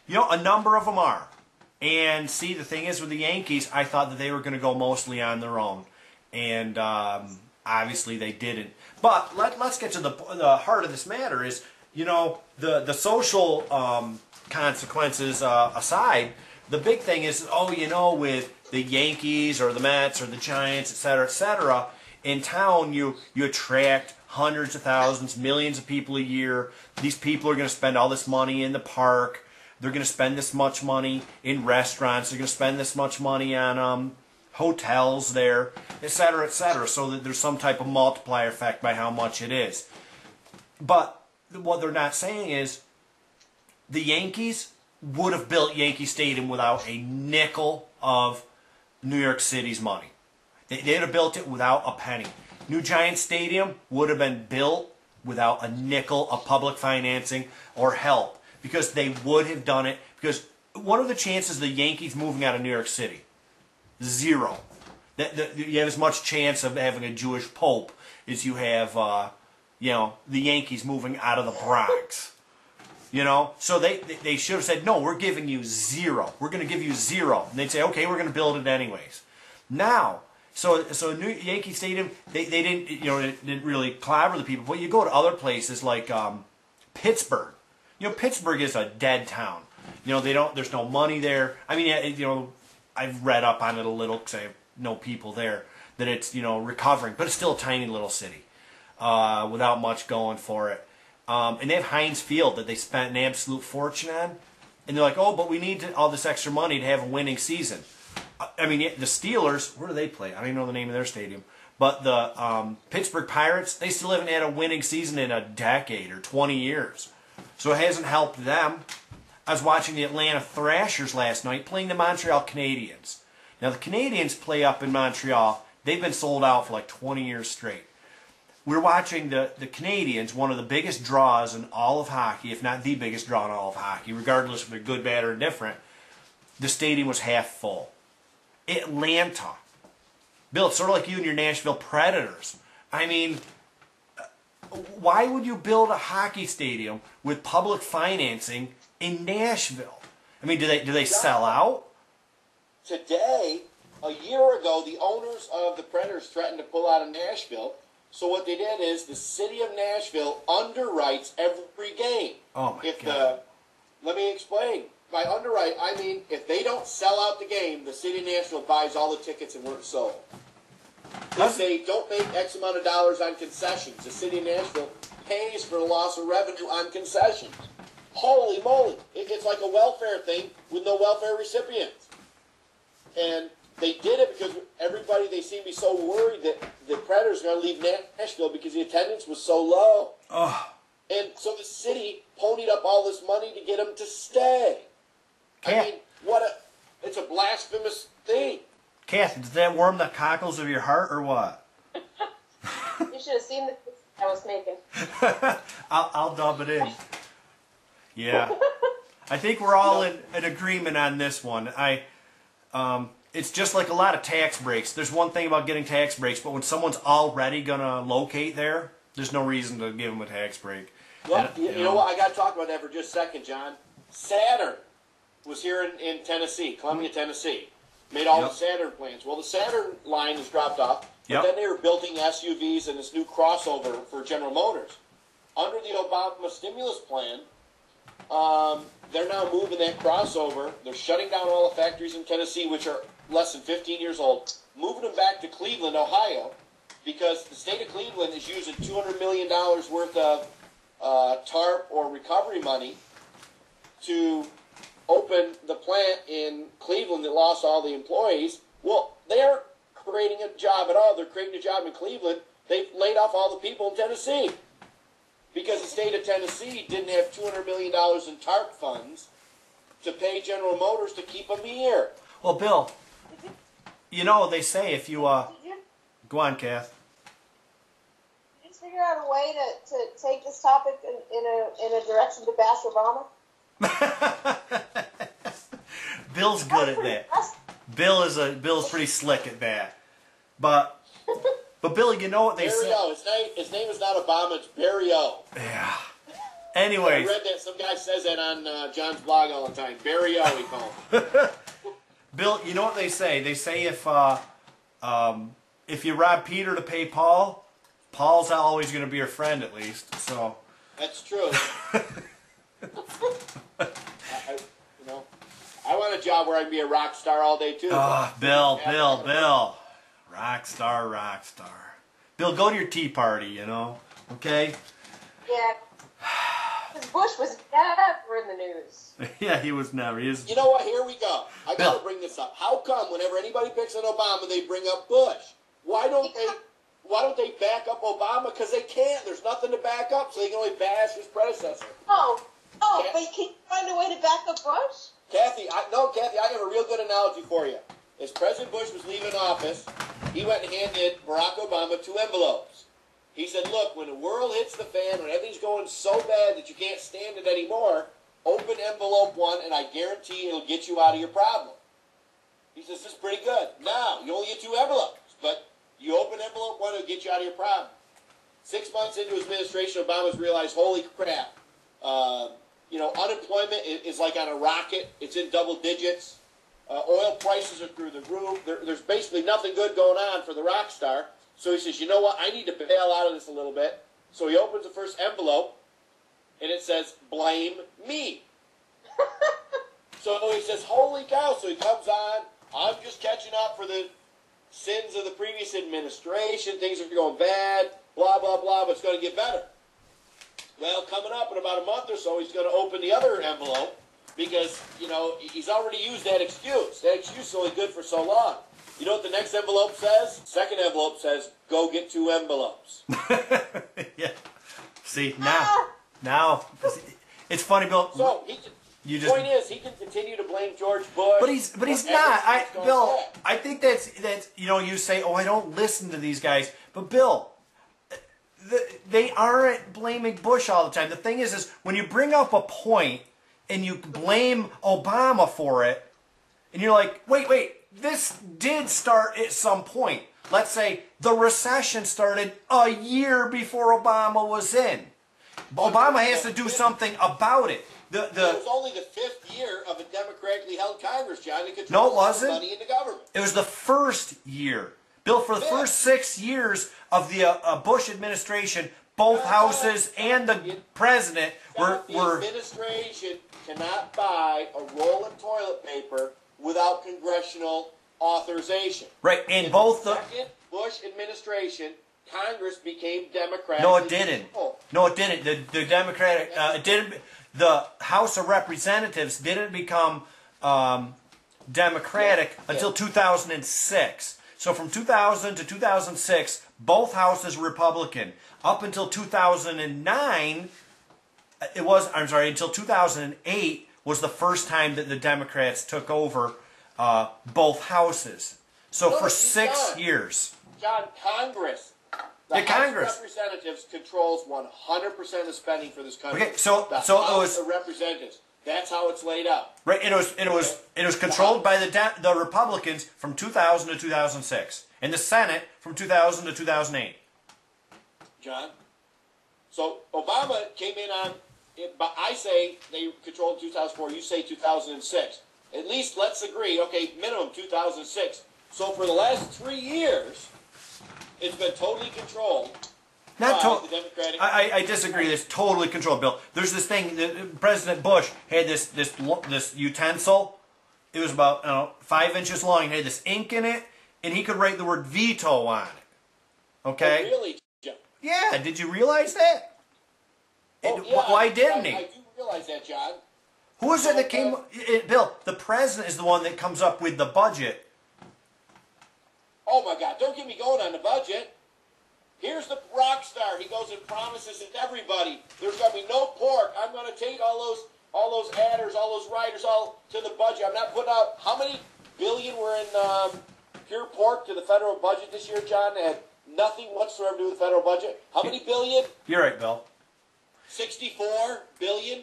You know, a number of them are. And see, the thing is with the Yankees, I thought that they were going to go mostly on their own. And obviously they didn't. But let's get to the heart of this matter is, you know, the social consequences aside, the big thing is, oh, you know, with the Yankees or the Mets or the Giants, etc., in town you attract hundreds of thousands, millions of people a year. These people are going to spend all this money in the park. They're going to spend this much money in restaurants. They're going to spend this much money on hotels there, etc., so that there's some type of multiplier effect by how much it is. But what they're not saying is the Yankees would have built Yankee Stadium without a nickel of New York City's money. They'd have built it without a penny. New Giant Stadium would have been built without a nickel of public financing or help, because they would have done it. Because what are the chances of the Yankees moving out of New York City? Zero. You have as much chance of having a Jewish pope as you have, you know, the Yankees moving out of the Bronx. You know, so they should have said, no, we're giving you zero. We're going to give you zero. And they'd say, okay, we're going to build it anyways. Now, so New Yankee Stadium, they didn't, you know, it didn't really clobber the people. But you go to other places like Pittsburgh. You know, Pittsburgh is a dead town. You know, there's no money there. I mean, you know, I've read up on it a little because I know people there, that it's, you know, recovering, but it's still a tiny little city without much going for it. And they have Heinz Field that they spent an absolute fortune on. And they're like, oh, but we need all this extra money to have a winning season. I mean, the Steelers, where do they play? I don't even know the name of their stadium. But the Pittsburgh Pirates, they still haven't had a winning season in a decade or 20 years. So it hasn't helped them. I was watching the Atlanta Thrashers last night playing the Montreal Canadiens. Now, the Canadiens play up in Montreal. They've been sold out for like 20 years straight. We're watching the Canadiens, one of the biggest draws in all of hockey, if not the biggest draw in all of hockey, regardless if they're good, bad, or indifferent. The stadium was half full. Atlanta. Bill, it's sort of like you and your Nashville Predators. I mean, why would you build a hockey stadium with public financing in Nashville? I mean, do they sell out? Today, a year ago, the owners of the Predators threatened to pull out of Nashville. So what they did is the city of Nashville underwrites every game. Oh my God. Let me explain. By underwrite, I mean if they don't sell out the game, the city of Nashville buys all the tickets and weren't sold. If they don't make X amount of dollars on concessions, the city of Nashville pays for the loss of revenue on concessions. Holy moly. It's like a welfare thing with no welfare recipients. And they did it because they seem to be so worried that the Predators are going to leave Nashville because the attendance was so low. Oh. And so the city ponied up all this money to get them to stay. I mean, it's a blasphemous thing. Kathy, did that warm the cockles of your heart or what? You should have seen the face I was making. I'll dub it in. Yeah. I think we're all in agreement on this one. It's just like a lot of tax breaks. There's one thing about getting tax breaks, but when someone's already going to locate there, there's no reason to give them a tax break. Well, you know what? I got to talk about that for just a second, John. Saturn was here in Tennessee, Columbia, Tennessee. Made all the Saturn plans. Well, the Saturn line has dropped off, but then they were building SUVs and this new crossover for General Motors. Under the Obama stimulus plan, they're now moving that crossover. They're shutting down all the factories in Tennessee, which are less than 15 years old, moving them back to Cleveland, Ohio, because the state of Cleveland is using $200 million worth of TARP or recovery money to open the plant in Cleveland that lost all the employees. Well, they aren't creating a job at all. They're creating a job in Cleveland. They've laid off all the people in Tennessee because the state of Tennessee didn't have $200 million in TARP funds to pay General Motors to keep them here. Well, Bill, you know, they say if you, go on, Kath. Did you figure out a way to take this topic in a direction to bash Obama? Bill's good at that. Bill's pretty slick at that. But Billy, you know what they say? Barry O. His name is not Obama, it's Barry O. Yeah. Anyways. I read that. Some guy says that on John's blog all the time. Barry O, we call him. Bill, you know what they say? They say if you rob Peter to pay Paul, Paul's always going to be your friend at least. So that's true. I want a job where I can be a rock star all day too. Bill. Rock star. Bill, go to your tea party, okay? Yeah. Because Bush was never in the news. Yeah, he was never. You know what? Here we go. I got to bring this up. How come whenever anybody picks on Obama, they bring up Bush? Why don't they back up Obama? Because they can't. There's nothing to back up, so they can only bash his predecessor. But can you find a way to back up Bush? Kathy, I have a real good analogy for you. As President Bush was leaving office, he went and handed Barack Obama 2 envelopes. He said, look, when the world hits the fan, when everything's going so bad that you can't stand it anymore, open envelope 1, and I guarantee it'll get you out of your problem. He says, this is pretty good. Now, you only get 2 envelopes, but you open envelope 1, it'll get you out of your problem. 6 months into his administration, Obama's realized, holy crap, unemployment is like on a rocket. It's in double digits. Oil prices are through the roof. There's basically nothing good going on for the rock star. So he says, you know what? I need to bail out of this a little bit. So he opens the first envelope, and it says, blame me. So he says, holy cow. So he comes on. I'm just catching up for the sins of the previous administration. Things are going bad. Blah, blah, blah. But it's going to get better. Well, coming up in about a month or so, he's going to open the other envelope because, he's already used that excuse. That excuse is only good for so long. You know what the next envelope says? Second envelope says, go get 2 envelopes. Yeah. See, now, it's funny, Bill. So, the point is, he can continue to blame George Bush. But he's not. Bill, I think that's, you say, I don't listen to these guys. But, Bill, they aren't blaming Bush all the time. The thing is when you bring up a point and you blame Obama for it, and you're like, wait, this did start at some point. Let's say the recession started a year before Obama was in. Obama has to do something about it. It was only the 5th year of a democratically held Congress, John, to control money in the government. It was the first year. Bill, for the first 6 years of the Bush administration, both houses and the president were... The administration cannot buy a roll of toilet paper without congressional authorization. Right, and both the... Second Bush administration, Congress became Democratic. No, it didn't. No, it didn't. The Democratic... it didn't... The House of Representatives didn't become Democratic until 2006. So from 2000 to 2006, both houses Republican. Up until 2009, until 2008 was the first time that the Democrats took over both houses. So for 6 years. John, Congress. The Congress. House of Representatives controls 100% of the spending for this country. Okay, so House of Representatives. That's how it's laid out. Right, it was controlled by the Republicans from 2000 to 2006, and the Senate from 2000 to 2008. John, so Obama came in on, but I say they controlled 2004. You say 2006. At least let's agree. Okay, minimum 2006. So for the last 3 years, it's been totally controlled. Not the Democratic. I disagree. It's totally controlled, Bill. There's this thing. President Bush had this utensil. It was about 5 inches long. It had this ink in it, and he could write the word veto on it. Okay. Oh, really? Yeah. Did you realize that? Oh, yeah, why didn't he? I do realize that, John. Who was it that came? Bill, the president is the one that comes up with the budget. Oh my God! Don't get me going on the budget. Here's the rock star. He goes and promises it to everybody. There's going to be no pork. I'm going to take all those adders, all those riders, all to the budget. I'm not putting out how many billion were in pure pork to the federal budget this year, John. That had nothing whatsoever to do with the federal budget. How many billion? You're right, Bill. 64 billion.